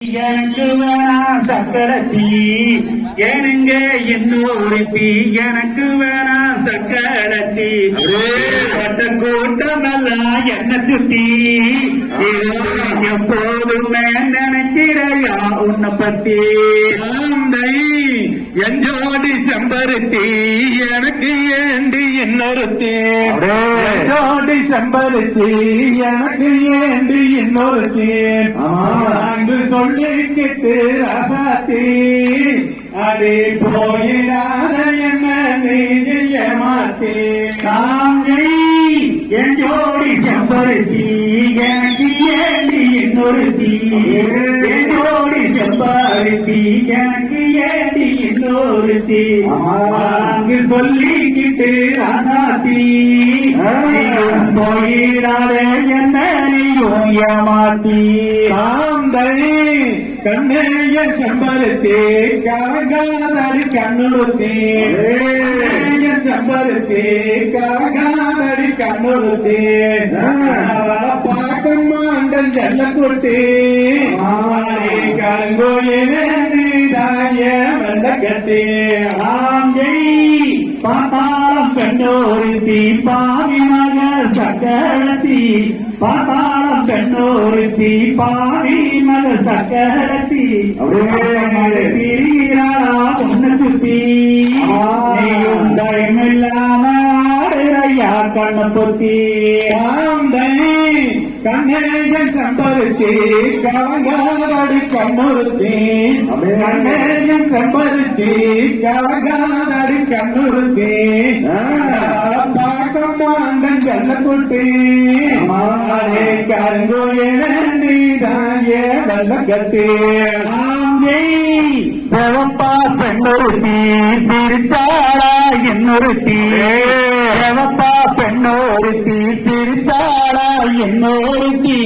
எனக்கு வேணாம் சக்கரத்தி ஏனுங்க இன்னொருத்தி எனக்கு வேணாம் சக்கரத்தி பட்ட கூட்டமெல்லாம் என்ன சுத்தி எப்போதுமே நினைக்கிறையா உன்னை பத்தி என் ஜோடி செம்பருத்தி எனக்கு ஏண்டி இன்னொருத்தி ஜோடி செம்பருத்தி எனக்கு ஏண்டி இன்னொருத்தி அங்கு சொல்லிக்கிட்டு ரசாத்தி அடி போயிடாத என்ன நீ ஏமாத்தி என் ஜோடி செம்பருத்தி எனக்கு ஏண்டி இன்னொருத்தி என் ஜோடி செம்பருத்தி எனக்கு ஏண்டி இன்னொருத்தி அங்கு சொல்லிக்கிட்டு ரசாத்தி போயிடாத என்ன நீயும் ஏமாத்தி கண்ணைய செம்பருத்தி கலங்காதடி கண்ணுறுத்தி செம்பருத்தி கலங்காதடி கண்ணுறுத்தி பாக்கம் மாண்டன் செல்ல குட்டி கலங்கோயிலே நீதாய வெள்ள கட்டி பாத்தாளம் பெண்ணோருத்தி பாவி மகள் சக்கரத்தி பாத்தாளம் பெண்ணோருத்தி பாவி மகள் சக்கரத்தி திரிகிறாளா பொண்ணு சுத்தி நீயும் தயமில்லாம ஆடுறையா கண்ண பொத்தி கண்ணேயன் செம்பருத்தி கலங்காதடி கண்ணுறுத்தி கண்ணேயன் செம்பருத்தி கலங்காதடி கண்ணுறுத்தி பாக்கம் மாண்டன் செல்ல குட்டி கருங்கோயில நீதாயே வெள்ள கட்டி செவப்பா பெண்ணொருத்தி சிரிச்சாளா இன்னொருத்தி செவப்பா பெண்ணொருத்தி சிரிச்சாளா இன்னொருத்தி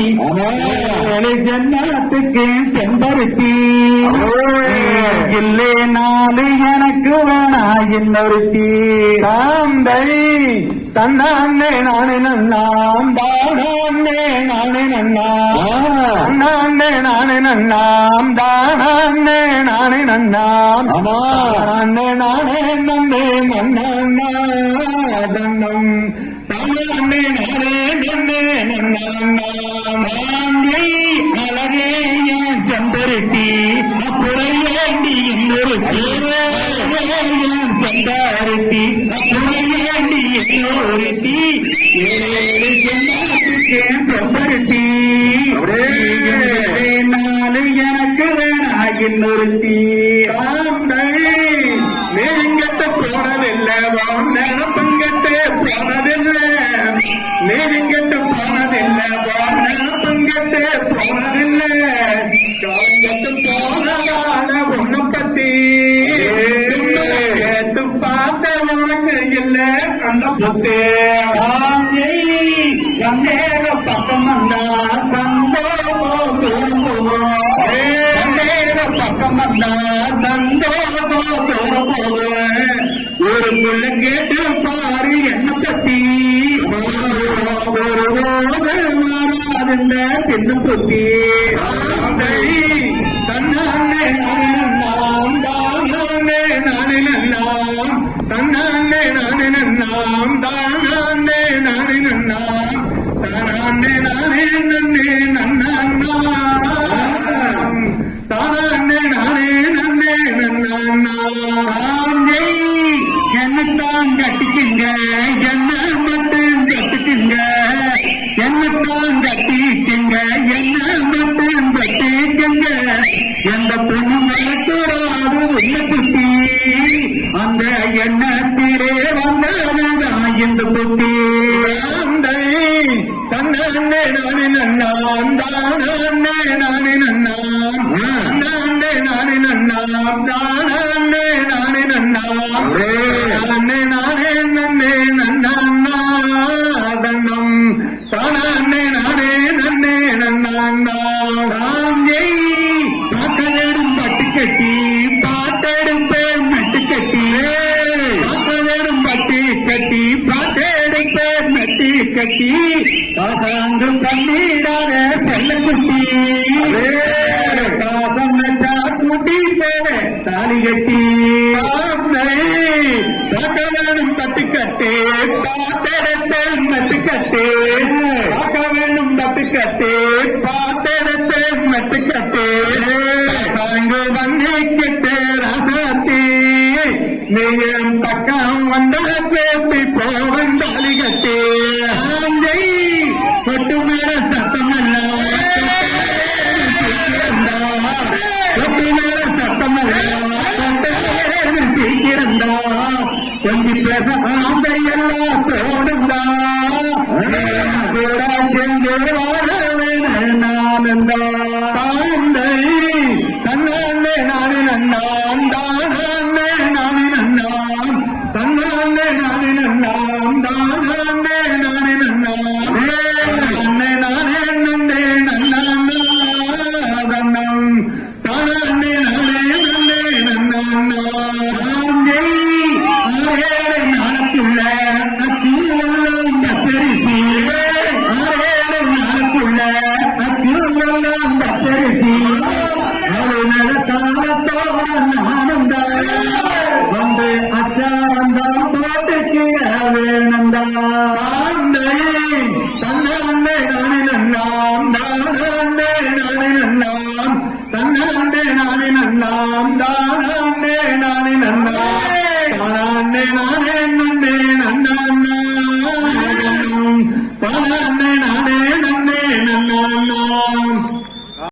ஜன்னத்துக்கு செம்பருத்தி இல்லே நாலு எனக்கு வேணா இன்னொருத்தி தன்னானே நானே நன்னாம் தானே நானே நன்னாம் நானே நானே நன்னாம் தானே நானே நன்னாம் நானே நானே நன்னே நன்னாம் தானே நானே நன்னே நன்னாம் அழகே என் செம்பருத்தி அப்புறையேண்டி இன்னொருத்தி செம்பருத்தி அப்புறையேண்டி இன்னொருத்தி ஏழு செம்பருத்தி செம்பருத்தி நாலு எனக்கு வேணா இன்னொருத்தி நீங்கட்டு போனதில்லை நினப்பங்கட்டு போனதில்லை நீங்கட்டு போனதில்லை நினப்பங்கட்டு போனதில்லை காலங்கட்டு போனதால உன்னை பத்தி கேட்டு பார்த்த உனக்கு இல்லை அந்த புத்தே கண்ணேர பக்கம் வந்தா தந்தோ கண்ணேர பக்கம் வந்தா தந்தோ ஒரு முள்ள கேட்டு பாரு என்ன பத்தி ஒரு வராதுங்க பெண்ணு பத்தி தன்னானே நானே நன்னாம் தானே நானே நன்னாம் தன்னானே நானே நன்னாம் தானே நானே நன்னாம் தானே நானே நன்னே நன்னாம் தானே நானே நன்னே நன்னாம் என்னத்தான் கட்டிக்குங்க என்ன மட்டும் கட்டுக்குங்க என்னத்தான் கட்டிக்குங்க என்ன மட்டும் கட்டிக்குங்க எந்த பொண்ணு மலத்தோடாது உள்ள குட்டி அந்த எண்ணத்திலே வந்ததான் இந்த குட்டி தன்னானே நானே நன்னாம் தானே நானே நன்னாம் நானே நானே நன்னாம் தானே நானே நன்னாம் நானே நானே நன்னே நன்னாம் தானே நானே நன்னே நன்னாம் பாக்கவேடும் பட்டு கட்டி பாட்டெடுப்பேன் மெட்டு கட்டி பாக்கவேடும் பட்டு கட்டி பாட்டெடுப்பேன் மெட்டு கட்டி காசாங்கு பண்ணிடாத செல்ல குட்டி கட்டி பார்க்க வேணும் தட்டுக்கட்டு பாட்டெடுத்தேன் மெட்டுக்கட்டு பார்க்க வேணும் தட்டுக்கட்டு பாட்டெடுத்தேன் மெட்டுக்கட்டு சாங்கு வந்திக்கிட்டு ராசாத்தி நீ என் பக்கம் வந்த பேசி போவன் தாலி கட்டி ஆஞ்சை சொட்டு மேல சத்தமல்ல சொட்டு மேல சத்தமல்ல சீக்கிரந்தா கொஞ்சி பேச ஆந்தையெல்லாம் தோடுந்தா கூட சென்று வாழவேன் நானந்தா சாந்தை தன்னாண்டே நானே நன்னாம் தானாண்டே நானே நன்னாம் தன்னாண்டே நானே நன்னாம் தானாண்டே நானே நன்னாம் அண்ணே நானே நந்தே நன்னாண்டா தன்னம் தானாண்டே நானே நந்தே நன்னாண்டா நாளுக்குள்ள அச்சூழலாம் பச்சரிசி நாளுக்குள்ள அச்சூழலாம் பச்சரிசி அது நடத்தாமத்தோட நானந்தா வந்து அச்சாரந்தான் பாட்டுக்கு வேணந்தா தன்னாண்டே நானே நல்லாம் தானாண்டே நானே நல்லாம் தன்னாண்டே நானே நல்லாம் தானாண்டே நானே நல்லாம் தானாண்டே நானே நந்தே